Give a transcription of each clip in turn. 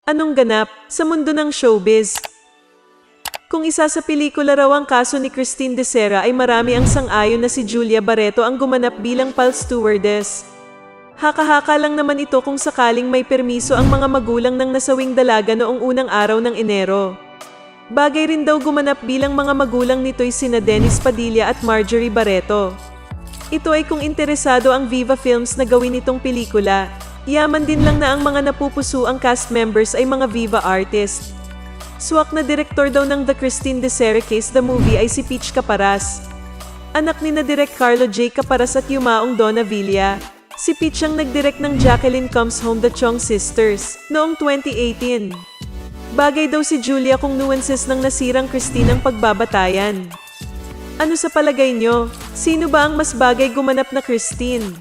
Anong ganap sa mundo ng showbiz? Kung isa sa pelikula raw ang kaso ni Christine De Serra ay marami ang sang-ayon na si Julia Barreto ang gumanap bilang pal stewardess. Haka-haka lang naman ito kung sakaling may permiso ang mga magulang ng nasawing dalaga noong unang araw ng Enero. Bagay rin daw gumanap bilang mga magulang nito'y sina Dennis Padilla at Marjorie Barreto. Ito ay kung interesado ang Viva Films na gawin itong pelikula. Yaman din lang na ang mga napupuso ang cast members ay mga Viva artist. Swak na direktor daw ng The Christine De Serra Case the movie ay si Peach Caparas. Anak ni na Direk Carlo J. Caparas at Yumaong Donna Villa. Si Peach ang nagdirect ng Jacqueline Comes Home The Chong Sisters noong 2018. Bagay daw si Julia kung nuances ng nasirang Christine ang pagbabatayan. Ano sa palagay nyo? Sino ba ang mas bagay gumanap na Christine?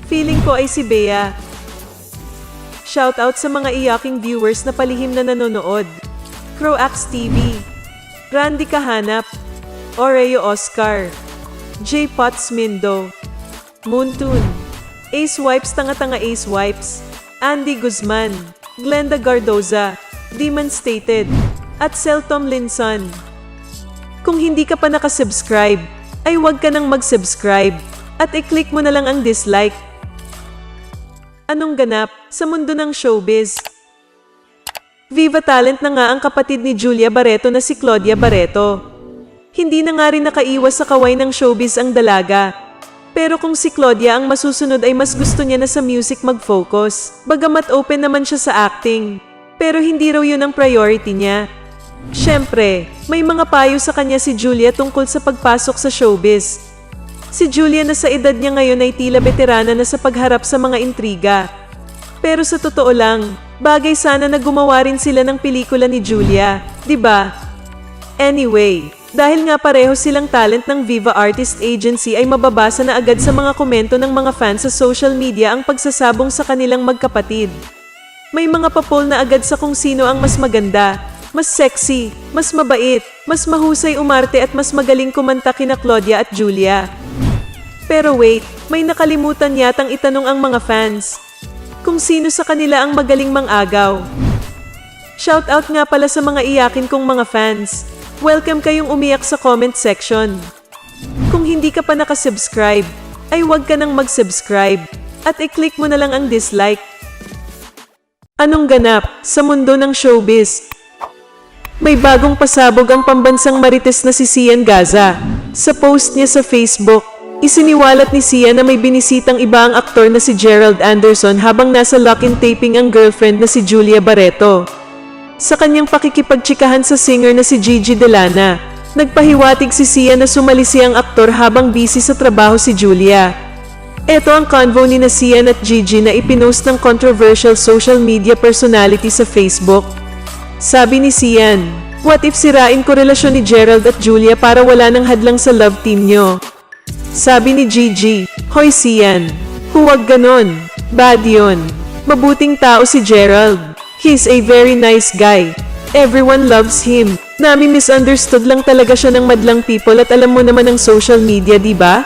Feeling ko ay si Bea. Shoutout sa mga iyaking viewers na palihim na nanonood. Croax TV, Randy Kahanap, Oreo Oscar, J. Potts Mindo, Moontun, Ace Wipes Tanga-Tanga Ace Wipes, Andy Guzman, Glenda Gardoza, Demon Stated, at Sel Tomlinson. Kung hindi ka pa nakasubscribe, ay huwag ka nang mag-subscribe at i-click mo na lang ang dislike. Anong ganap sa mundo ng showbiz? Viva Talent na nga ang kapatid ni Julia Barreto na si Claudia Barreto. Hindi na nga rin nakaiwas sa kaway ng showbiz ang dalaga. Pero kung si Claudia ang masusunod ay mas gusto niya na sa music mag-focus. Bagamat open naman siya sa acting. Pero hindi raw yun ang priority niya. Siyempre, may mga payo sa kanya si Julia tungkol sa pagpasok sa showbiz. Si Julia na sa edad niya ngayon ay tila veterana na sa pagharap sa mga intriga. Pero sa totoo lang, bagay sana na gumawa rin sila ng pelikula ni Julia, 'di ba? Anyway, dahil nga pareho silang talent ng Viva Artist Agency ay mababasa na agad sa mga komento ng mga fans sa social media ang pagsasabong sa kanilang magkapatid. May mga papol na agad sa kung sino ang mas maganda, mas sexy, mas mabait, mas mahusay umarte at mas magaling kumanta kina Claudia at Julia. Pero wait, may nakalimutan yatang itanong ang mga fans. Kung sino sa kanila ang magaling mang-agaw. Shoutout nga pala sa mga iyakin kong mga fans. Welcome kayong umiyak sa comment section. Kung hindi ka pa nakasubscribe, ay huwag ka nang mag-subscribe at i-click mo na lang ang dislike. Anong ganap sa mundo ng showbiz? May bagong pasabog ang pambansang marites na si Sian Gaza. Sa post niya sa Facebook, isiniwalat ni Sian na may binisitang iba ang aktor na si Gerald Anderson habang nasa lock-in taping ang girlfriend na si Julia Barreto. Sa kanyang pakikipagtsikahan sa singer na si Gigi Delana, nagpahiwatig si Sian na sumali siyang aktor habang busy sa trabaho si Julia. Ito ang convo ni na Sian at Gigi na ipinost ng controversial social media personality sa Facebook. Sabi ni Sian, "What if sirain ko relasyon ni Gerald at Julia para wala nang hadlang sa love team nyo?" Sabi ni Gigi, "Hoy Sian, huwag ganon. Bad yun. Mabuting tao si Gerald. He's a very nice guy. Everyone loves him. Nami-misunderstood lang talaga siya ng madlang people at alam mo naman ang social media, di ba?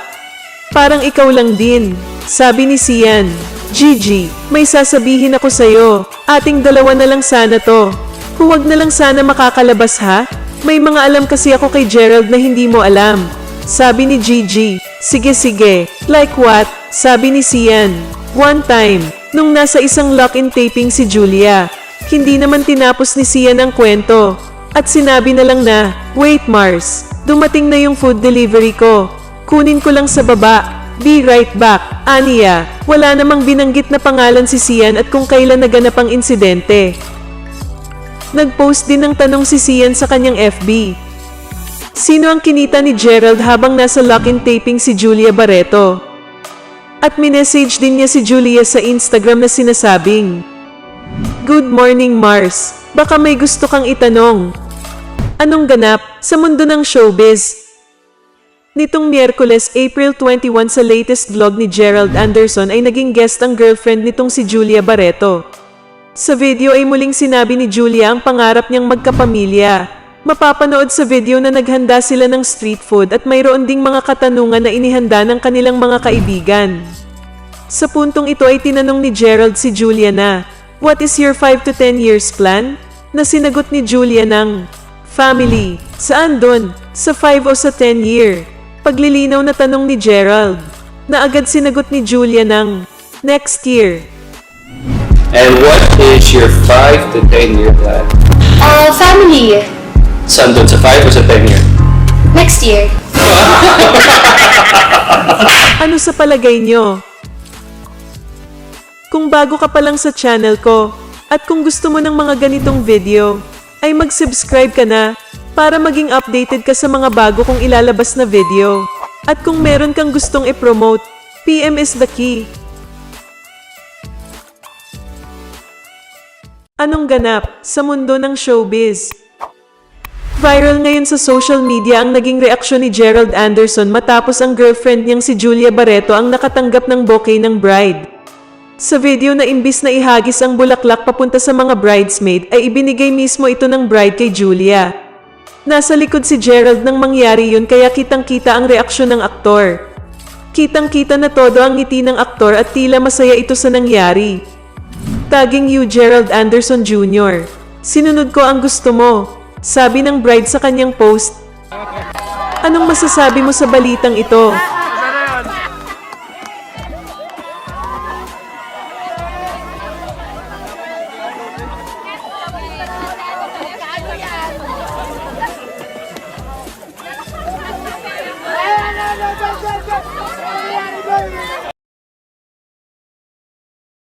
Parang ikaw lang din." Sabi ni Sian, "Gigi, may sasabihin ako sa'yo. Ating dalawa na lang sana to. Huwag na lang sana makakalabas ha? May mga alam kasi ako kay Gerald na hindi mo alam." Sabi ni Gigi, "Sige. Like what?" Sabi ni Sian, "One time, nung nasa isang lock-in taping si Julia, hindi naman tinapos ni Sian ang kwento. At sinabi na lang na, 'Wait Mars, dumating na yung food delivery ko. Kunin ko lang sa baba. Be right back.' Aniya, wala namang binanggit na pangalan si Sian at kung kailan naganap ang insidente." Nag-post din ng tanong si Sian sa kanyang FB. Sino ang kinita ni Gerald habang nasa lock-in taping si Julia Barreto? At minessage din niya si Julia sa Instagram na sinasabing, "Good morning Mars, baka may gusto kang itanong." Anong ganap sa mundo ng showbiz? Nitong Miyerkules, April 21 sa latest vlog ni Gerald Anderson ay naging guest ang girlfriend nitong si Julia Barreto. Sa video ay muling sinabi ni Julia ang pangarap niyang magkapamilya. Mapapanood sa video na naghanda sila ng street food at mayroon ding mga katanungan na inihanda ng kanilang mga kaibigan. Sa puntong ito ay tinanong ni Gerald si Julia na, What is your 5 to 10 years plan? Na sinagot ni Julia ng family. Saan dun? Sa 5 o sa 10 year? Paglilinaw na tanong ni Gerald. Na agad sinagot ni Julia ng next year. And what is your 5 to 10 year plan? Family. Saan doon? Sa 5 o sa 10 year? Next year. Ano sa palagay nyo? Kung bago ka pa lang sa channel ko, at kung gusto mo ng mga ganitong video, ay mag-subscribe ka na, para maging updated ka sa mga bago kong ilalabas na video. At kung meron kang gustong i-promote, PM is the key. Anong ganap sa mundo ng showbiz? Viral ngayon sa social media ang naging reaksyon ni Gerald Anderson matapos ang girlfriend niyang si Julia Barreto ang nakatanggap ng bouquet ng bride. Sa video na imbis na ihagis ang bulaklak papunta sa mga bridesmaid ay ibinigay mismo ito ng bride kay Julia. Nasa likod si Gerald nang mangyari yun kaya kitang-kita ang reaksyon ng aktor. Kitang-kita na todo ang ngiti ng aktor at tila masaya ito sa nangyari. Tagging you Gerald Anderson Jr. Sinunod ko ang gusto mo, sabi ng bride sa kanyang post. Anong masasabi mo sa balitang ito?